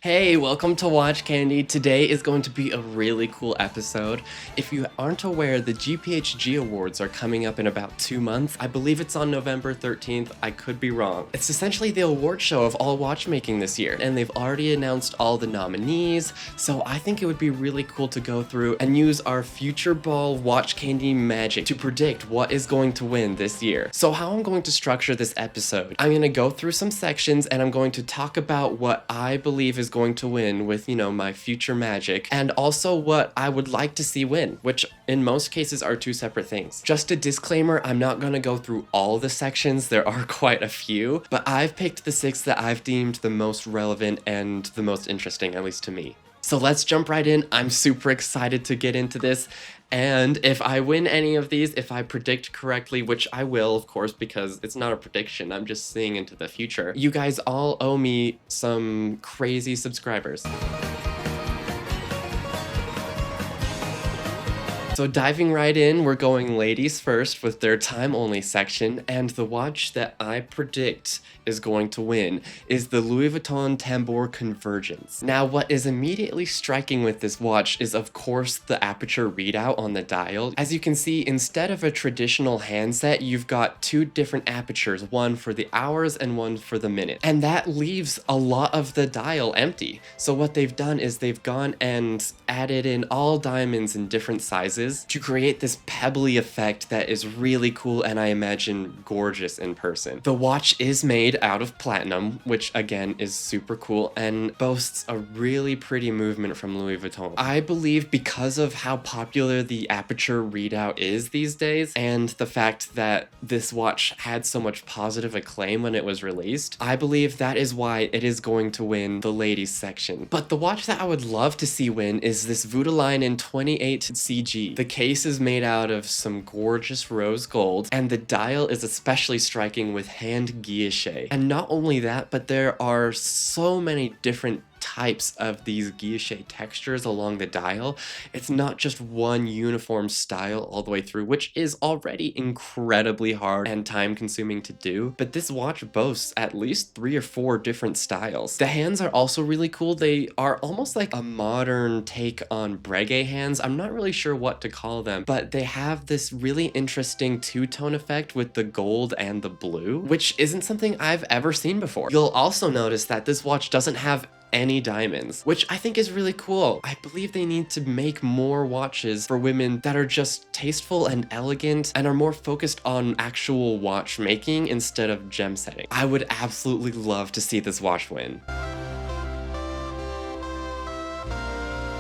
Hey, welcome to Watch Candy. Today is going to be a really cool episode. If you aren't aware, the GPHG Awards are coming up in about 2 months. I believe it's on November 13th. I could be wrong. It's essentially the award show of all watchmaking this year, and they've already announced all the nominees, so I think it would be really cool to go through and use our Future Ball Watch Candy magic to predict what is going to win this year. So how I'm going to structure this episode, I'm going to go through some sections and I'm going to talk about what I believe is going to win with, my future magic, and also what I would like to see win, which in most cases are two separate things. Just a disclaimer, I'm not going to go through all the sections, there are quite a few, but I've picked the 6 that I've deemed the most relevant and the most interesting, at least to me. So let's jump right in. I'm super excited to get into this. And if I win any of these, if I predict correctly, which I will, of course, because it's not a prediction, I'm just seeing into the future, you guys all owe me some crazy subscribers. So diving right in, we're going ladies first with their time-only section, and the watch that I predict is going to win is the Louis Vuitton Tambour Convergence. Now, what is immediately striking with this watch is, of course, the aperture readout on the dial. As you can see, instead of a traditional handset, you've got 2 different apertures, one for the hours and one for the minute. And that leaves a lot of the dial empty. So what they've done is they've gone and added in all diamonds in different sizes to create this pebbly effect that is really cool and I imagine gorgeous in person. The watch is made out of platinum, which again is super cool and boasts a really pretty movement from Louis Vuitton. I believe because of how popular the aperture readout is these days and the fact that this watch had so much positive acclaim when it was released, I believe that is why it is going to win the ladies section. But the watch that I would love to see win is this Voutiline in 28 CG. The case is made out of some gorgeous rose gold, and the dial is especially striking with hand guilloche. And not only that, but there are so many different types of these guilloche textures along the dial. It's not just one uniform style all the way through, which is already incredibly hard and time consuming to do, but this watch boasts at least 3 or 4 different styles. The hands are also really cool. They are almost like a modern take on Breguet hands. I'm not really sure what to call them, but they have this really interesting two-tone effect with the gold and the blue, which isn't something I've ever seen before. You'll also notice that this watch doesn't have any diamonds, which I think is really cool. I believe they need to make more watches for women that are just tasteful and elegant and are more focused on actual watchmaking instead of gem setting. I would absolutely love to see this watch win.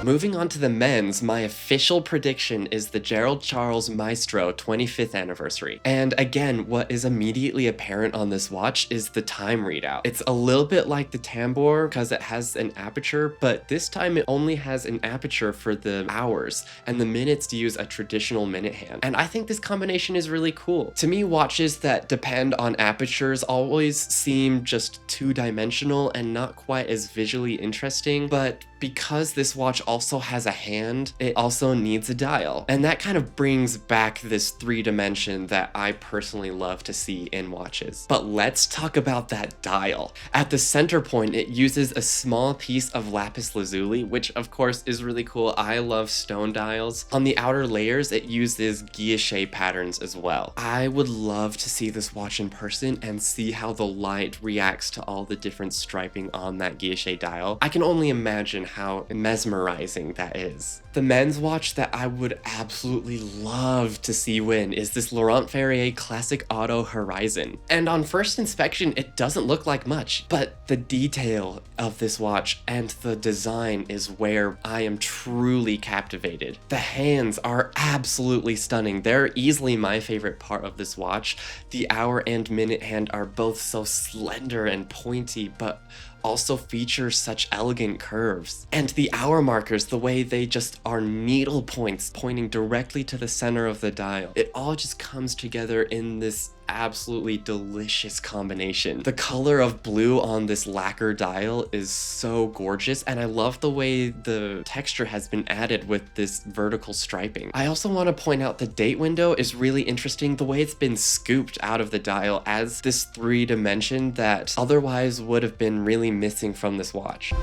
Moving on to the men's, my official prediction is the Gerald Charles Maestro 25th anniversary. And again, what is immediately apparent on this watch is the time readout. It's a little bit like the Tambour because it has an aperture, but this time it only has an aperture for the hours and the minutes to use a traditional minute hand. And I think this combination is really cool. To me, watches that depend on apertures always seem just two-dimensional and not quite as visually interesting, but because this watch also has a hand, it also needs a dial. And that kind of brings back this 3-dimension that I personally love to see in watches. But let's talk about that dial. At the center point, it uses a small piece of lapis lazuli, which of course is really cool. I love stone dials. On the outer layers, it uses guilloche patterns as well. I would love to see this watch in person and see how the light reacts to all the different striping on that guilloche dial. I can only imagine how mesmerizing that is. The men's watch that I would absolutely love to see win is this Laurent Ferrier Classic Auto Horizon. And on first inspection, it doesn't look like much, but the detail of this watch and the design is where I am truly captivated. The hands are absolutely stunning. They're easily my favorite part of this watch. The hour and minute hand are both so slender and pointy, but also features such elegant curves. And the hour markers, the way they just are needle points pointing directly to the center of the dial, it all just comes together in this absolutely delicious combination. The color of blue on this lacquer dial is so gorgeous, and I love the way the texture has been added with this vertical striping. I also want to point out the date window is really interesting. The way it's been scooped out of the dial adds this 3 dimension that otherwise would have been really missing from this watch.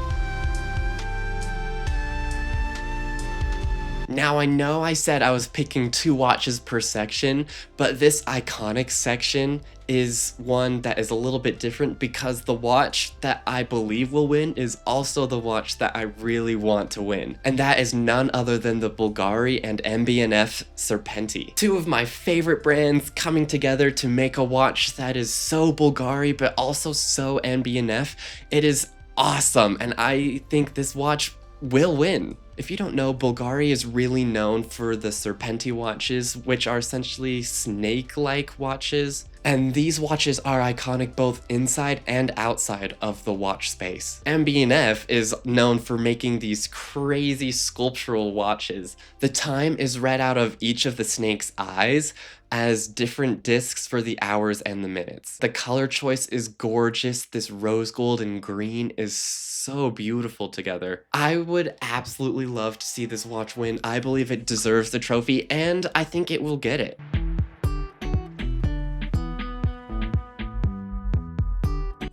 Now I know I said I was picking 2 watches per section, but this iconic section is one that is a little bit different because the watch that I believe will win is also the watch that I really want to win. And that is none other than the Bulgari and MB&F Serpenti. 2 of my favorite brands coming together to make a watch that is so Bulgari but also so MB&F. It is awesome, and I think this watch will win. If you don't know, Bulgari is really known for the Serpenti watches, which are essentially snake-like watches. And these watches are iconic both inside and outside of the watch space. MB&F is known for making these crazy sculptural watches. The time is read out of each of the snake's eyes as different discs for the hours and the minutes. The color choice is gorgeous. This rose gold and green is so beautiful together. I would absolutely love to see this watch win. I believe it deserves the trophy, and I think it will get it.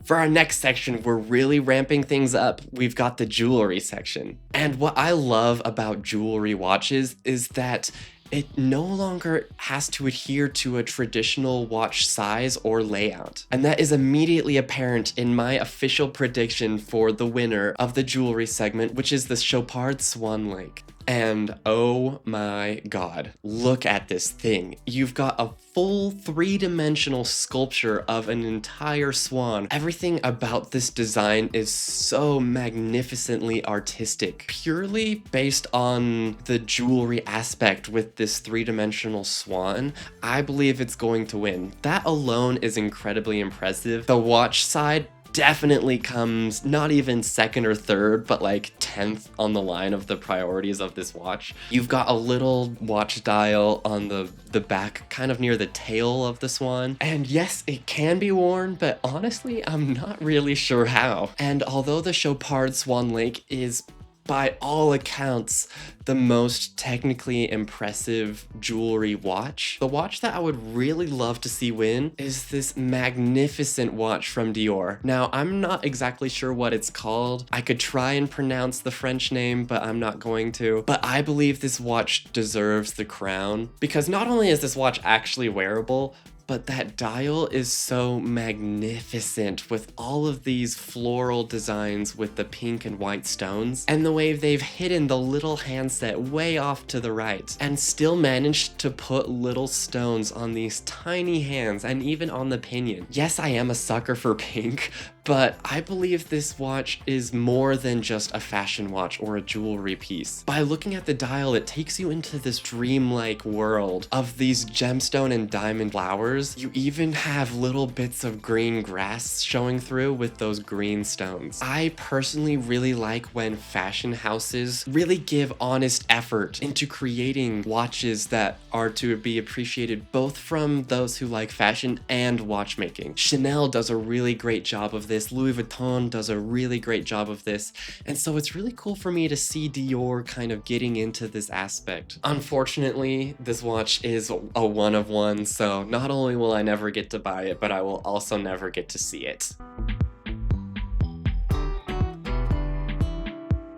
For our next section, we're really ramping things up. We've got the jewelry section. And what I love about jewelry watches is that it no longer has to adhere to a traditional watch size or layout. And that is immediately apparent in my official prediction for the winner of the jewelry segment, which is the Chopard Swan Lake. And oh my god, look at this thing. You've got a full 3-dimensional sculpture of an entire swan. Everything about this design is so magnificently artistic, purely based on the jewelry aspect with this 3-dimensional swan. I believe it's going to win. That alone is incredibly impressive. The watch side definitely comes not even second or third, but like 10th on the line of the priorities of this watch. You've got a little watch dial on the back, kind of near the tail of the swan. And yes, it can be worn, but honestly, I'm not really sure how. And although the Chopard Swan Lake is by all accounts the most technically impressive jewelry watch, the watch that I would really love to see win is this magnificent watch from Dior. Now, I'm not exactly sure what it's called. I could try and pronounce the French name, but I'm not going to. But I believe this watch deserves the crown because not only is this watch actually wearable, but that dial is so magnificent with all of these floral designs with the pink and white stones, and the way they've hidden the little handset way off to the right, and still managed to put little stones on these tiny hands and even on the pinion. Yes, I am a sucker for pink, but I believe this watch is more than just a fashion watch or a jewelry piece. By looking at the dial, it takes you into this dreamlike world of these gemstone and diamond flowers. You even have little bits of green grass showing through with those green stones. I personally really like when fashion houses really give honest effort into creating watches that are to be appreciated both from those who like fashion and watchmaking. Chanel does a really great job of this. Louis Vuitton does a really great job of this. And so it's really cool for me to see Dior kind of getting into this aspect. Unfortunately, this watch is a one of one, so not only will I never get to buy it, but I will also never get to see it.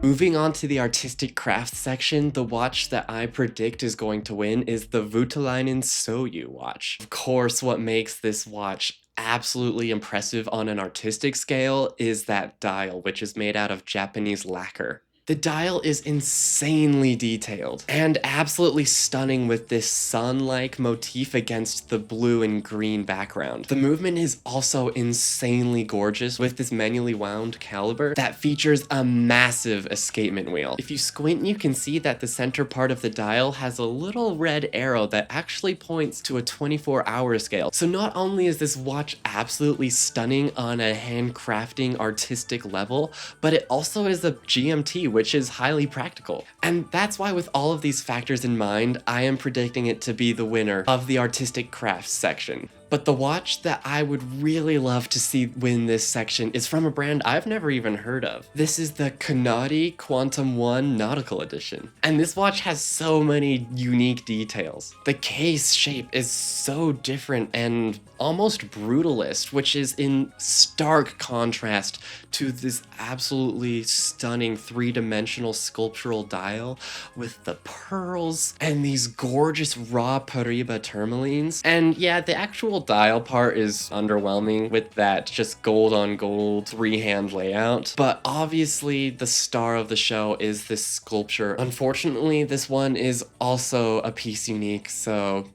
Moving on to the artistic crafts section, the watch that I predict is going to win is the Voutilainen Soyou watch. Of course, what makes this watch absolutely impressive on an artistic scale is that dial, which is made out of Japanese lacquer. The dial is insanely detailed and absolutely stunning with this sun-like motif against the blue and green background. The movement is also insanely gorgeous with this manually wound caliber that features a massive escapement wheel. If you squint, you can see that the center part of the dial has a little red arrow that actually points to a 24-hour scale. So not only is this watch absolutely stunning on a handcrafting artistic level, but it also is a GMT, which is highly practical. And that's why, with all of these factors in mind, I am predicting it to be the winner of the artistic crafts section. But the watch that I would really love to see win this section is from a brand I've never even heard of. This is the Canati Quantum 1 Nautical Edition. And this watch has so many unique details. The case shape is so different and almost brutalist, which is in stark contrast to this absolutely stunning three-dimensional sculptural dial with the pearls and these gorgeous raw Paribba tourmalines. And yeah, the actual dial part is underwhelming with that just gold on gold three-hand layout, but obviously the star of the show is this sculpture. Unfortunately, this one is also a piece unique, so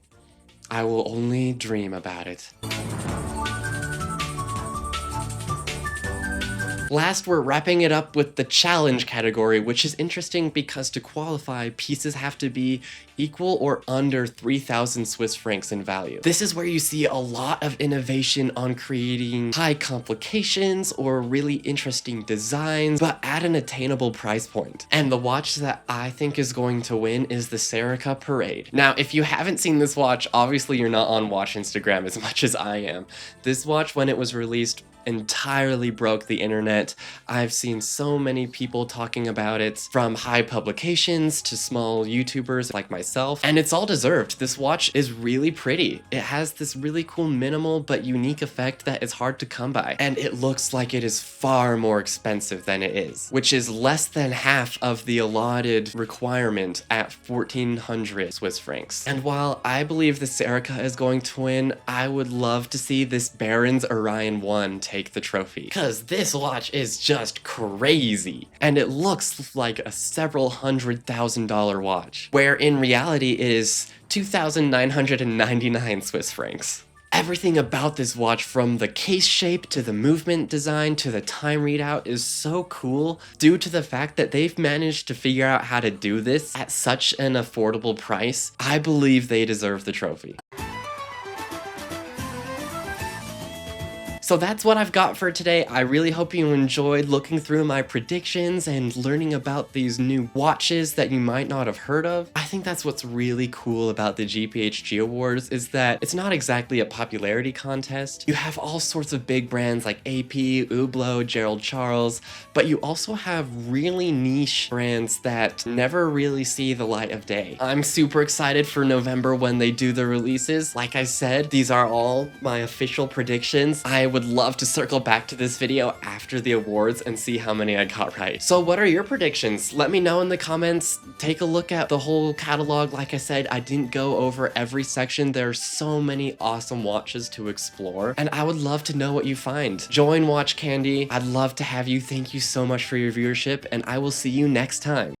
I will only dream about it. Last, we're wrapping it up with the challenge category, which is interesting because to qualify, pieces have to be equal or under 3,000 Swiss francs in value. This is where you see a lot of innovation on creating high complications or really interesting designs, but at an attainable price point. And the watch that I think is going to win is the Serica Parade. Now, if you haven't seen this watch, obviously you're not on watch Instagram as much as I am. This watch, when it was released, entirely broke the internet. I've seen so many people talking about it, from high publications to small YouTubers like myself, and it's all deserved. This watch is really pretty. It has this really cool minimal but unique effect that is hard to come by, and it looks like it is far more expensive than it is, which is less than half of the allotted requirement at 1,400 Swiss francs. And while I believe the Serica is going to win, I would love to see this Baron's Orion 1 take the trophy, because this watch is just crazy and it looks like a several $100,000 watch, where in reality it is 2,999 Swiss francs. Everything about this watch, from the case shape to the movement design to the time readout, is so cool due to the fact that they've managed to figure out how to do this at such an affordable price. I believe they deserve the trophy. So that's what I've got for today. I really hope you enjoyed looking through my predictions and learning about these new watches that you might not have heard of. I think that's what's really cool about the GPHG Awards, is that it's not exactly a popularity contest. You have all sorts of big brands like AP, Hublot, Gerald Charles, but you also have really niche brands that never really see the light of day. I'm super excited for November when they do the releases. Like I said, these are all my official predictions. I would love to circle back to this video after the awards and see how many I got right. So what are your predictions? Let me know in the comments. Take a look at the whole catalog. Like I said, I didn't go over every section. There are so many awesome watches to explore, and I would love to know what you find. Join Watch Candy. I'd love to have you. Thank you so much for your viewership, and I will see you next time.